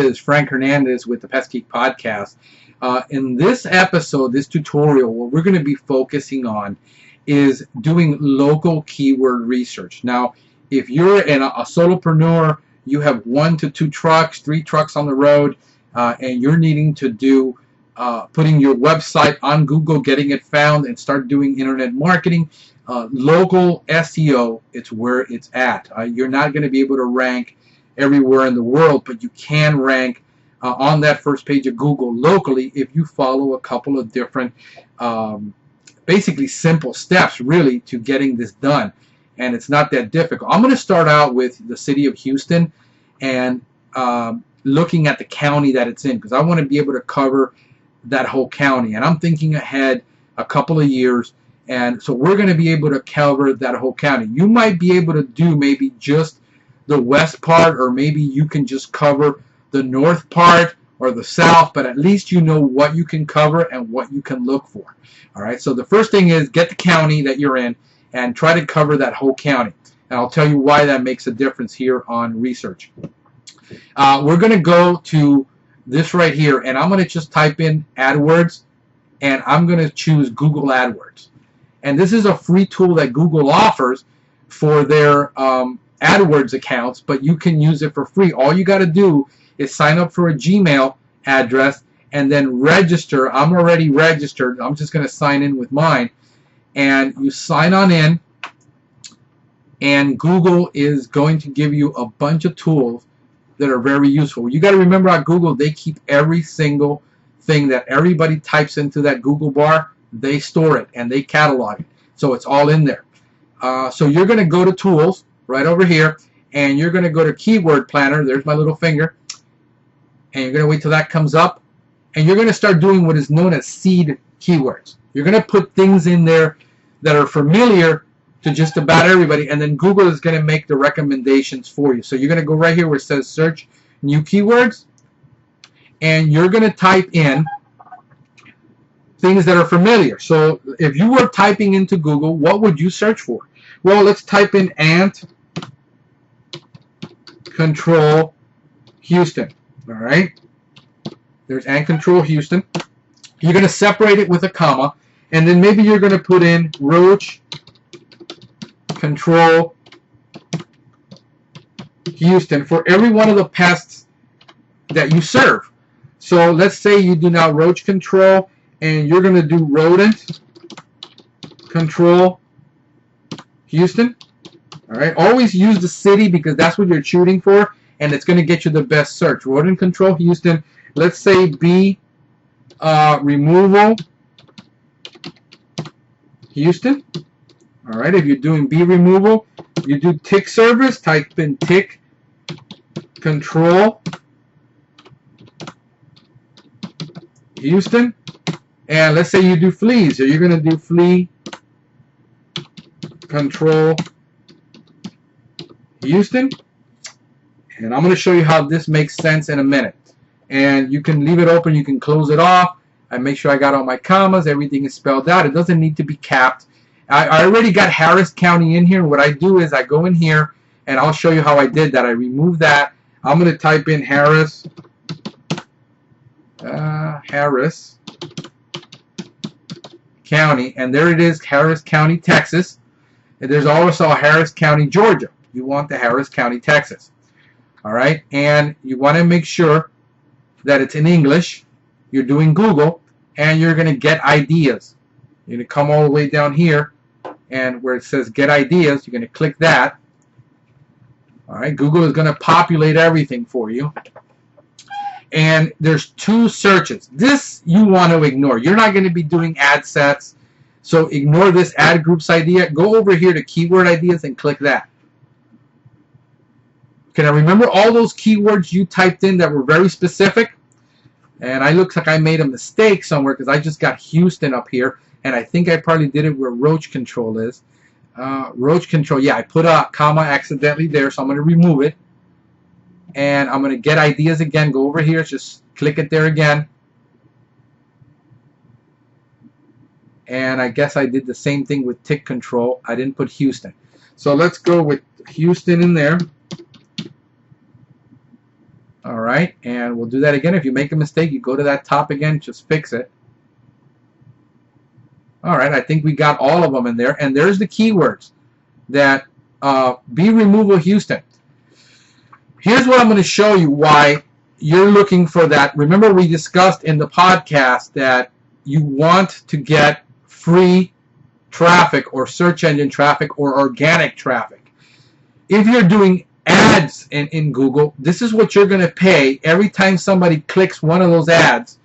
is Frank Hernandez with the Pest Geek podcast. In this episode, this tutorial, what we're going to be focusing on is doing local keyword research. Now, if you're a solopreneur, you have 1 to 2 trucks, 3 trucks on the road, and you're needing to do putting your website on Google, getting it found, and start doing internet marketing. Local SEO, it's where it's at. You're not going to be able to rank everywhere in the world, but you can rank on that first page of Google locally if you follow a couple of different basically simple steps really to getting this done, and it's not that difficult. I'm going to start out with the city of Houston and looking at the county that it's in, because I want to be able to cover that whole county, and I'm thinking ahead a couple of years, and so we're going to be able to cover that whole county. You might be able to do maybe just the west part, or maybe you can just cover the north part or the south, but at least you know what you can cover and what you can look for. All right, so the first thing is get the county that you're in and try to cover that whole county, and I'll tell you why that makes a difference here on research. We're going to go to this right here, and I'm going to just type in AdWords, and I'm going to choose Google AdWords. And this is a free tool that Google offers for their AdWords accounts, but you can use it for free. All you got to do is sign up for a Gmail address and then register. I'm already registered. I'm just going to sign in with mine. And you sign on in, and Google is going to give you a bunch of tools that are very useful. You got to remember at Google, they keep every single thing that everybody types into that Google bar. They store it and they catalog it, so it's all in there. So you're going to go to Tools right over here, and you're going to go to Keyword Planner. There's my little finger, and you're going to wait till that comes up, and you're going to start doing what is known as seed keywords. You're going to put things in there that are familiar to just about everybody, and then Google is going to make the recommendations for you. So you're going to go right here where it says Search New Keywords, and you're going to type in things that are familiar. So if you were typing into Google, what would you search for? Well, let's type in ant control Houston. All right, there's ant control Houston. You're going to separate it with a comma, and then maybe you're going to put in roach control Houston for every one of the pests that you serve. So let's say you do now roach control, and you're going to do rodent control Houston. All right, always use the city because that's what you're shooting for, and it's going to get you the best search. Rodent control Houston. Let's say bee removal Houston. All right, if you're doing bee removal, you do tick service, type in tick control Houston. And let's say you do fleas, so you're going to do flea control Houston. And I'm going to show you how this makes sense in a minute. And you can leave it open, you can close it off. I make sure I got all my commas, everything is spelled out. It doesn't need to be capped. I already got Harris County in here. What I do is I go in here, and I'll show you how I did that. I remove that. I'm going to type in Harris County, and there it is, Harris County, Texas. And there's also Harris County, Georgia. You want the Harris County, Texas. All right, and you want to make sure that it's in English. You're doing Google, and you're going to get ideas. You're going to come all the way down here, and where it says get ideas, you're going to click that. All right, Google is going to populate everything for you. And there's 2 searches. This you want to ignore. You're not going to be doing ad sets, so ignore this ad groups idea. Go over here to keyword ideas and click that. Can I remember all those keywords you typed in that were very specific? And I looks like I made a mistake somewhere because I just got Houston up here, and I think I probably did it where roach control is. Roach control, yeah, I put a comma accidentally there, so I'm going to remove it. And I'm going to get ideas again. Go over here, just click it there again. And I guess I did the same thing with tick control. I didn't put Houston. So let's go with Houston in there. All right, and we'll do that again. If you make a mistake, you go to that top again, just fix it. All right, I think we got all of them in there, and there's the keywords that be removal Houston. Here's what I'm going to show you why you're looking for that. Remember, we discussed in the podcast that you want to get free traffic or search engine traffic or organic traffic. If you're doing ads in Google, this is what you're going to pay every time somebody clicks one of those ads,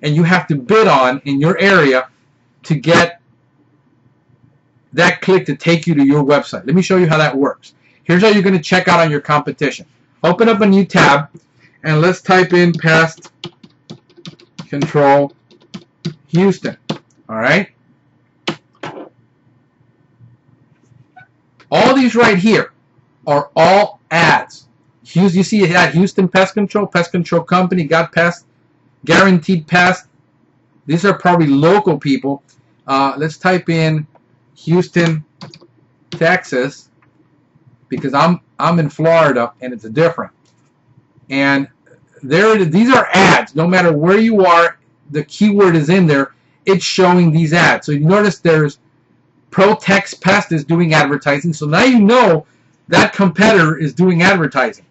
and you have to bid on in your area to get that click to take you to your website. Let me show you how that works. Here's how you're going to check out on your competition. Open up a new tab, and let's type in Pest Control Houston. All right? All these right here are all ads. You see it at Houston Pest Control Company, got Pest, Guaranteed Pest. These are probably local people. Let's type in Houston, Texas, because I'm in Florida and it's different. And these are ads. No matter where you are, the keyword is in there. It's showing these ads. So you notice there's ProTex Pest is doing advertising. So now you know that competitor is doing advertising.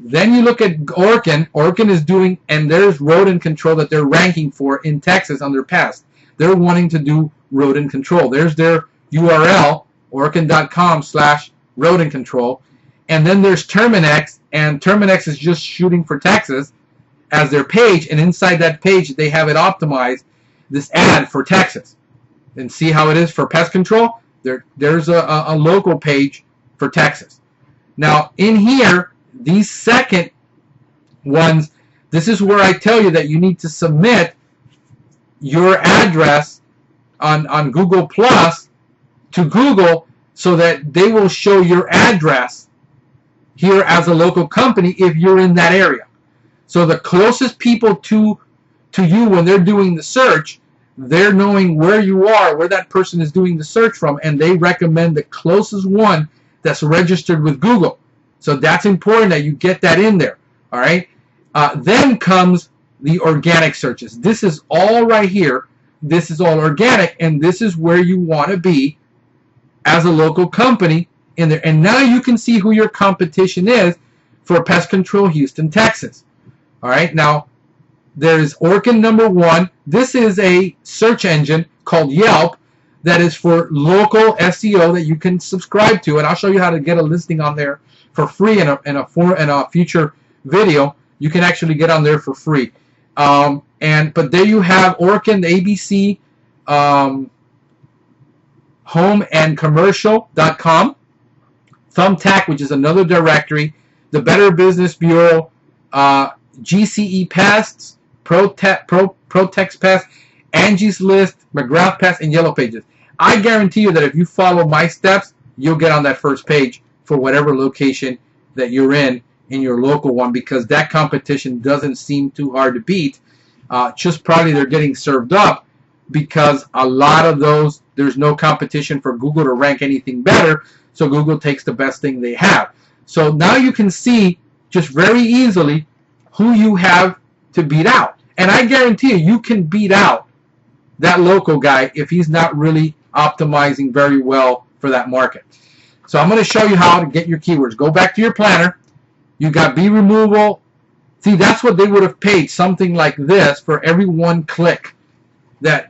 Then you look at Orkin. Orkin is doing, and there's rodent control that they're ranking for in Texas under Pest. They're wanting to do rodent control. There's their URL, orkin.com/rodent control. And then there's Terminex, and Terminex is just shooting for Texas as their page, and inside that page they have it optimized, this ad for Texas. And see how it is for pest control? There's a local page for Texas. Now in here, these second ones, this is where I tell you that you need to submit your address on Google Plus to Google so that they will show your address here as a local company if you're in that area. So the closest people to you when they're doing the search, they're knowing where you are, where that person is doing the search from, and they recommend the closest one that's registered with Google. So that's important that you get that in there. All right. Then comes the organic searches. This is all right here. This is all organic, and this is where you want to be as a local company in there. And now you can see who your competition is for Pest Control Houston, Texas. All right. Now there's Orkin #1. This is a search engine called Yelp that is for local SEO that you can subscribe to, and I'll show you how to get a listing on there for free in a future video. You can actually get on there for free. But there you have Orkin, the ABC, homeandcommercial.com, Thumbtack, which is another directory, the Better Business Bureau, GCE Pests, ProTex Pest, Angie's List, McGrath Pest, and Yellow Pages. I guarantee you that if you follow my steps, you'll get on that first page for whatever location that you're in your local one, because that competition doesn't seem too hard to beat. Just probably they're getting served up because a lot of those, there's no competition for Google to rank anything better, so Google takes the best thing they have. So now you can see just very easily who you have to beat out. And I guarantee you, you can beat out that local guy if he's not really optimizing very well for that market. So I'm going to show you how to get your keywords. Go back to your planner. You got bee removal. See, that's what they would have paid, something like this, for every one click that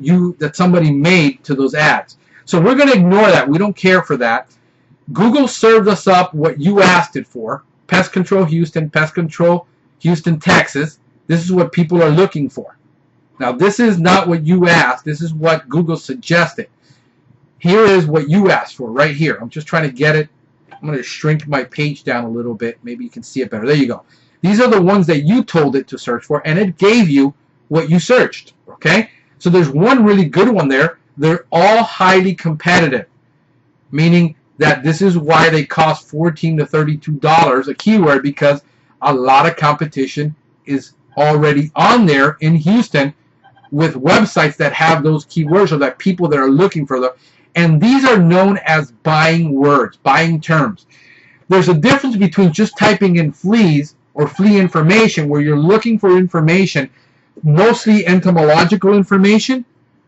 somebody made to those ads. So we're going to ignore that. We don't care for that. Google served us up what you asked it for. Pest Control Houston, Pest Control Houston, Texas. This is what people are looking for. Now, this is not what you asked. This is what Google suggested. Here is what you asked for right here. I'm just trying to get it. I'm going to shrink my page down a little bit. Maybe you can see it better. There you go. These are the ones that you told it to search for, and it gave you what you searched. Okay? So there's one really good one there. They're all highly competitive, meaning that this is why they cost $14 to $32 a keyword, because a lot of competition is already on there in Houston with websites that have those keywords, or that people that are looking for them. And these are known as buying words, buying terms. There's a difference between just typing in fleas or flea information, where you're looking for information, mostly entomological information,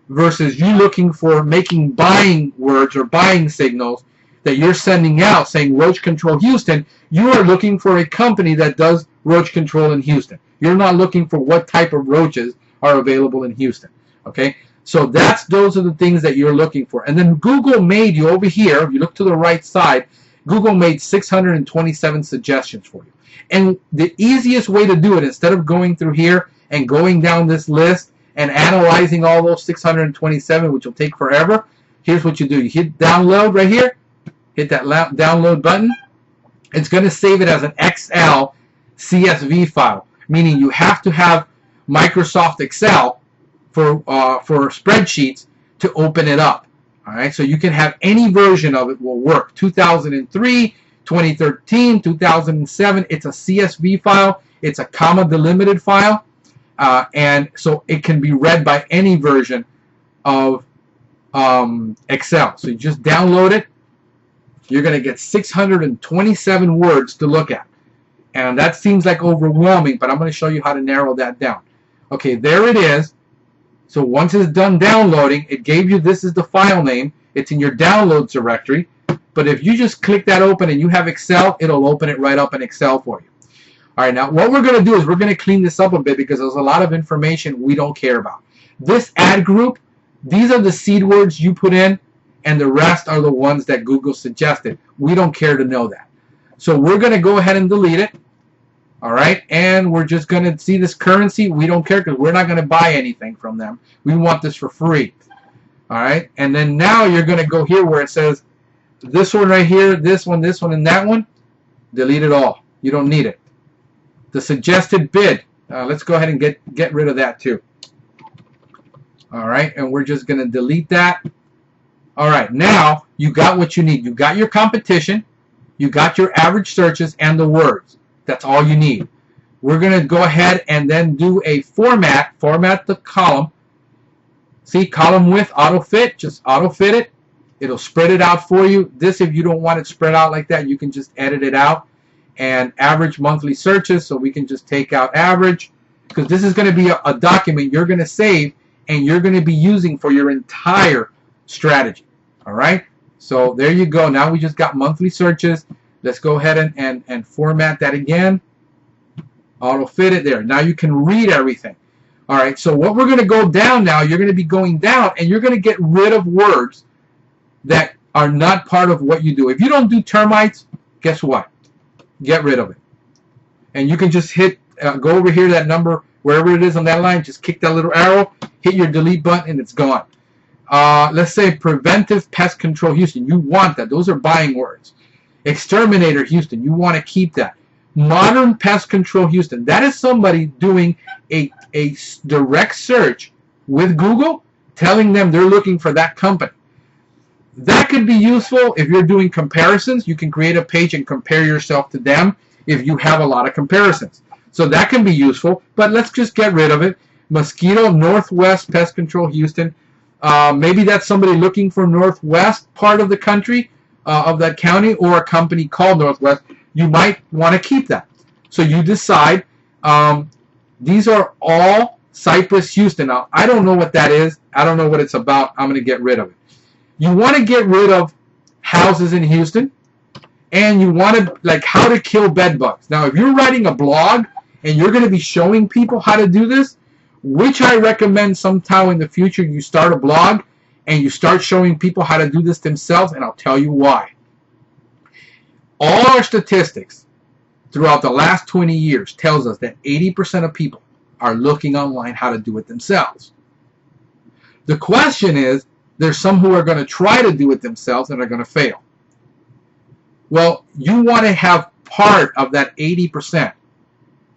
versus you looking for making buying words or buying signals that you're sending out saying roach control Houston. You are looking for a company that does roach control in Houston. You're not looking for what type of roaches are available in Houston. Okay, so those are the things that you're looking for. And then Google made you over here, if you look to the right side, Google made 627 suggestions for you. And the easiest way to do it, instead of going through here and going down this list and analyzing all those 627, which will take forever, here's what you do. You hit download right here, hit that download button. It's going to save it as an XL CSV file, meaning you have to have Microsoft Excel for spreadsheets to open it up. All right, so you can have any version of it will work. 2003, 2013, 2007. It's a CSV file. It's a comma delimited file, and so it can be read by any version of Excel. So you just download it. You're going to get 627 words to look at, and that seems like overwhelming, but I'm going to show you how to narrow that down. Okay, there it is. So once it's done downloading, it gave you, this is the file name. It's in your downloads directory. But if you just click that open and you have Excel, it'll open it right up in Excel for you. All right, now what we're going to do is we're going to clean this up a bit because there's a lot of information we don't care about. This ad group, these are the seed words you put in, and the rest are the ones that Google suggested. We don't care to know that. So we're going to go ahead and delete it. All right, and we're just going to see this currency. We don't care because we're not going to buy anything from them. We want this for free. All right, and then now you're going to go here where it says this one right here, this one, and that one. Delete it all. You don't need it. The suggested bid. Let's go ahead and get rid of that too. All right, and we're just going to delete that. All right, now you got what you need. You got your competition. You got your average searches and the words. That's all you need. We're going to go ahead and then do a format the column. See, column width, auto fit, just auto fit it. It'll spread it out for you. This, if you don't want it spread out like that, you can just edit it out. And average monthly searches, so we can just take out average, because this is going to be a document you're going to save and you're going to be using for your entire strategy. All right? So there you go. Now we just got monthly searches. Let's go ahead and format that again. Auto fit it there. Now you can read everything. All right, so what we're going to go down now, you're going to be going down and you're going to get rid of words that are not part of what you do. If you don't do termites, guess what? Get rid of it. And you can just hit, go over here, that number, wherever it is on that line, just kick that little arrow, hit your delete button, and it's gone. Let's say preventive pest control Houston. You want that. Those are buying words. Exterminator Houston, you want to keep that. Modern pest control Houston, that is somebody doing a direct search with Google, telling them they're looking for that company. That could be useful if you're doing comparisons. You can create a page and compare yourself to them if you have a lot of comparisons. So that can be useful, but let's just get rid of it. Mosquito Northwest Pest Control Houston. Maybe that's somebody looking for Northwest part of the country, of that county, or a company called Northwest. You might want to keep that. So you decide. These are all Cypress Houston. Now, I don't know what that is. I don't know what it's about. I'm going to get rid of it. You want to get rid of houses in Houston, and you want to, like, how to kill bed bugs. Now, if you're writing a blog and you're going to be showing people how to do this, which I recommend sometime in the future you start a blog and you start showing people how to do this themselves, and I'll tell you why. All our statistics throughout the last 20 years tells us that 80% of people are looking online how to do it themselves. The question is, there's some who are going to try to do it themselves and are going to fail. Well, you want to have part of that 80%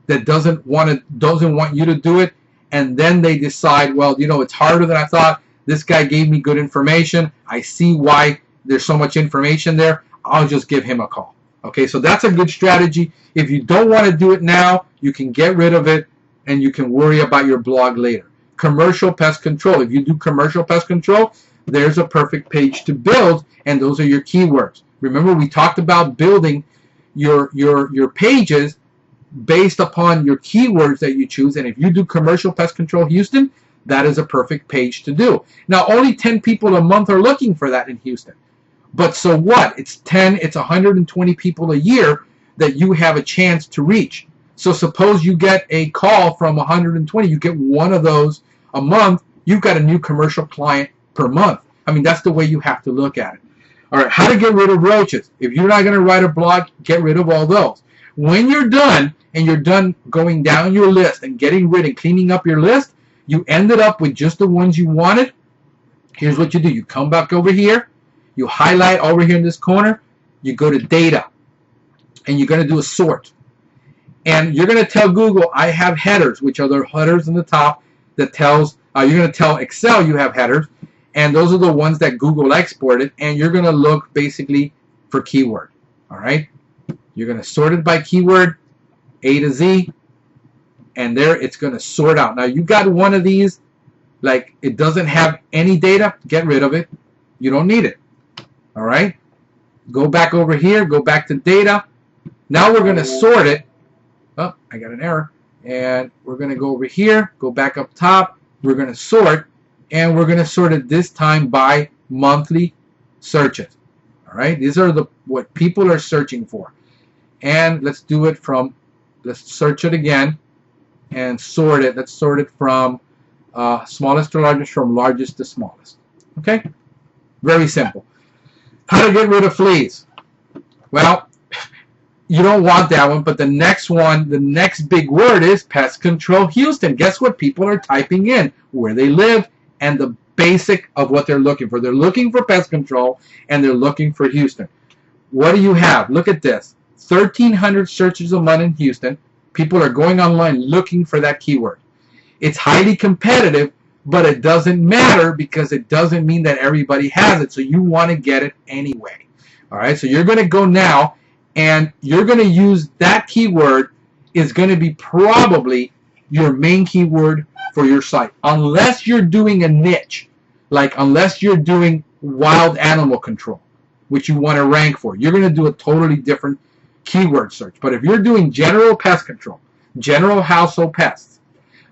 that doesn't want you to do it, and then they decide, well, you know, it's harder than I thought. This guy gave me good information. I see why there's so much information there. I'll just give him a call. Okay, so that's a good strategy. If you don't want to do it now, you can get rid of it and you can worry about your blog later. Commercial pest control. If you do commercial pest control, there's a perfect page to build, and those are your keywords. Remember, we talked about building your pages based upon your keywords that you choose. And if you do commercial pest control Houston, that is a perfect page to do. Now, only 10 people a month are looking for that in Houston. But so what? It's 120 people a year that you have a chance to reach. So suppose you get a call from 120, you get one of those a month, you've got a new commercial client per month. I mean, that's the way you have to look at it. All right, how to get rid of roaches. If you're not going to write a blog, get rid of all those. When you're done, and you're done going down your list and getting rid and cleaning up your list, you ended up with just the ones you wanted. Here's what you do. You come back over here. You highlight over here in this corner. You go to data. And you're going to do a sort. And you're going to tell Google, I have headers, which are the headers in the top that tells, you're going to tell Excel you have headers. And those are the ones that Google exported. And you're going to look basically for keyword. All right. You're going to sort it by keyword, A to Z. And there it's going to sort out. Now you got one of these, like it doesn't have any data. Get rid of it. You don't need it. All right. Go back over here. Go back to data. Now we're going to sort it. Oh, I got an error. And we're going to go over here. Go back up top. We're going to sort. And we're going to sort it this time by monthly searches. All right. These are what people are searching for. And let's do it from, let's search it again and sort it. Let's sort it from smallest to largest, from largest to smallest. Okay? Very simple. How to get rid of fleas. Well, you don't want that one, but the next one, the next big word is Pest Control Houston. Guess what? People are typing in where they live and the basic of what they're looking for. They're looking for pest control and they're looking for Houston. What do you have? Look at this. 1,300 searches a month in Houston. People are going online looking for that keyword. It's highly competitive, but it doesn't matter because it doesn't mean that everybody has it. So you want to get it anyway. All right. So you're going to go now and you're going to use that keyword is going to be probably your main keyword for your site. Unless you're doing a niche, like unless you're doing wild animal control, which you want to rank for. You're going to do a totally different keyword search. But if you're doing general pest control, general household pests,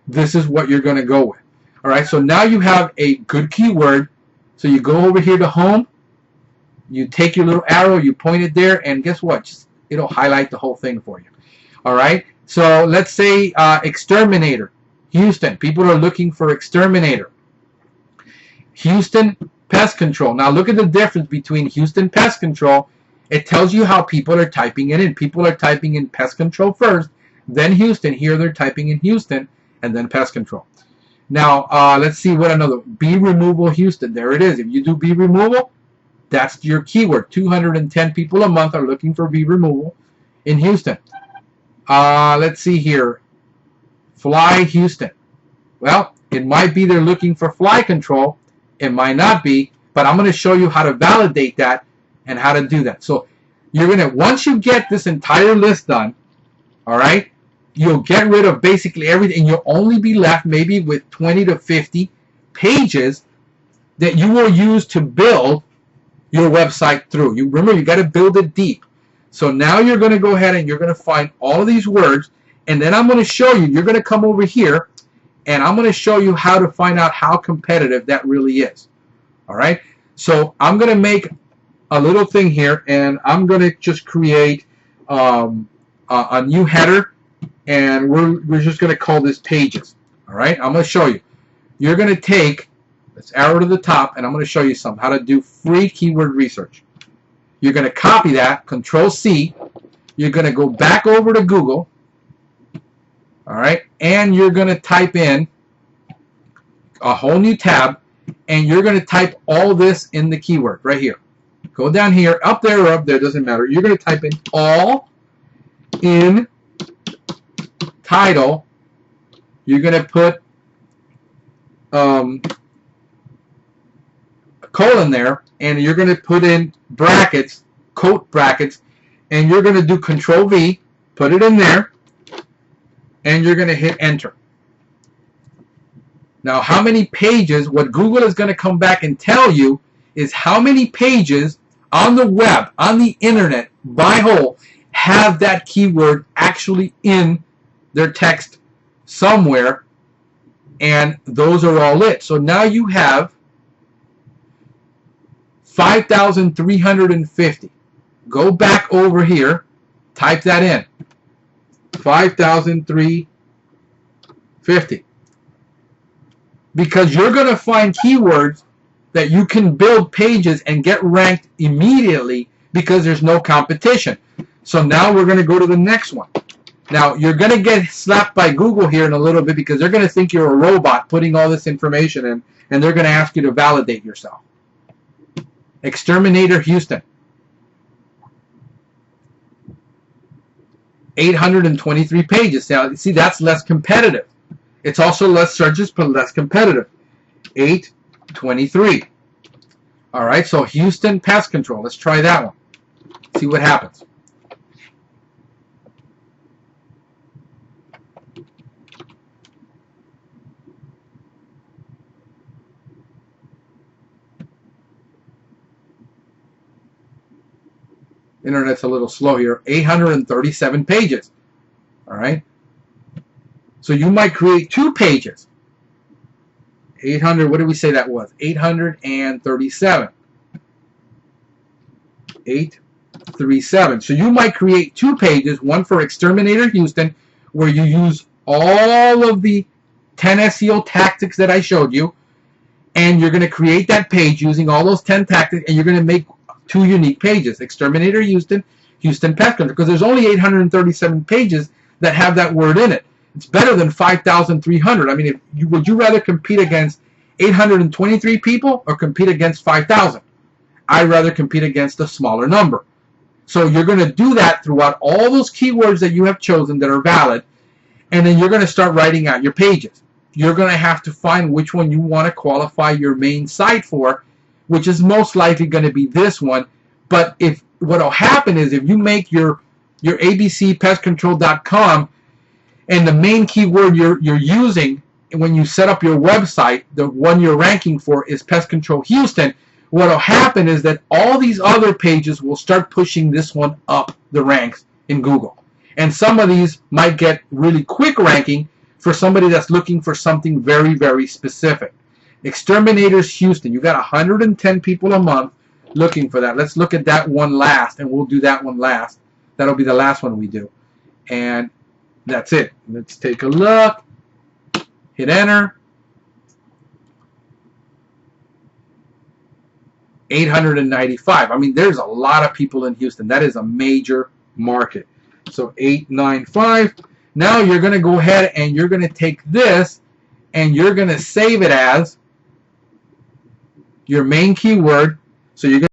this is what you're going to go with. All right, so now you have a good keyword. So you go over here to home, you take your little arrow, you point it there, and guess what? It'll highlight the whole thing for you. All right, so let's say exterminator, Houston. People are looking for exterminator. Houston pest control. Now look at the difference between Houston pest control. It tells you how people are typing it in. People are typing in pest control first, then Houston. Here they're typing in Houston and then pest control. Now let's see what another. Bee removal Houston. There it is. If you do bee removal, that's your keyword. 210 people a month are looking for bee removal in Houston. Let's see here. Fly Houston. Well, it might be they're looking for fly control. It might not be, but I'm going to show you how to validate that and how to do that. So you're going to, once you get this entire list done, all right, you'll get rid of basically everything. And you'll only be left maybe with 20 to 50 pages that you will use to build your website through. You remember, you got to build it deep. So now you're going to go ahead and you're going to find all of these words. And then I'm going to show you, you're going to come over here and I'm going to show you how to find out how competitive that really is. All right. So I'm going to make a little thing here and I'm going to just create a new header and we're just going to call this pages. All right. I'm going to show you. You're going to take, let's arrow to the top, and I'm going to show you some how to do free keyword research. You're going to copy that, Control C. You're going to go back over to Google. All right, and you're going to type in a whole new tab, and you're going to type all this in the keyword right here. Go down here, up there or up there, doesn't matter. You're going to type in all in title. You're going to put a colon there, and you're going to put in brackets, quote brackets, and you're going to do Control V, put it in there, and you're going to hit enter. Now, how many pages, what Google is going to come back and tell you is how many pages on the web, on the internet, by whole, have that keyword actually in their text somewhere, and those are all it. So now you have 5,350. Go back over here, type that in. 5,350. Because you're going to find keywords that you can build pages and get ranked immediately because there's no competition. So now we're going to go to the next one. Now, you're going to get slapped by Google here in a little bit because they're going to think you're a robot putting all this information in, and they're going to ask you to validate yourself. Exterminator Houston. 823 pages. Now, see, that's less competitive. It's also less searches, but less competitive. 823. All right, so Houston Pest Control. Let's try that one. See what happens. Internet's a little slow here. 837 pages. All right. So you might create 2 pages. 800, what did we say that was? 837. 837. So you might create 2 pages, one for Exterminator Houston, where you use all of the 10 SEO tactics that I showed you, and you're going to create that page using all those 10 tactics, and you're going to make 2 unique pages, Exterminator Houston, Houston Pest Control, because there's only 837 pages that have that word in it. It's better than 5,300. I mean, would you rather compete against 823 people or compete against 5,000? I'd rather compete against a smaller number. So you're going to do that throughout all those keywords that you have chosen that are valid, and then you're going to start writing out your pages. You're going to have to find which one you want to qualify your main site for, which is most likely going to be this one. But if what will happen is if you make your abcpestcontrol.com and the main keyword you're using when you set up your website, the one you're ranking for is Pest Control Houston, what will happen is that all these other pages will start pushing this one up the ranks in Google. And some of these might get really quick ranking for somebody that's looking for something very, very specific. Exterminators Houston, you got 110 people a month looking for that. Let's look at that one last, and we'll do that one last. That'll be the last one we do. And that's it. Let's take a look. Hit enter. 895. I mean, there's a lot of people in Houston. That is a major market. So 895. Now you're going to go ahead and you're going to take this and you're going to save it as your main keyword. So you're going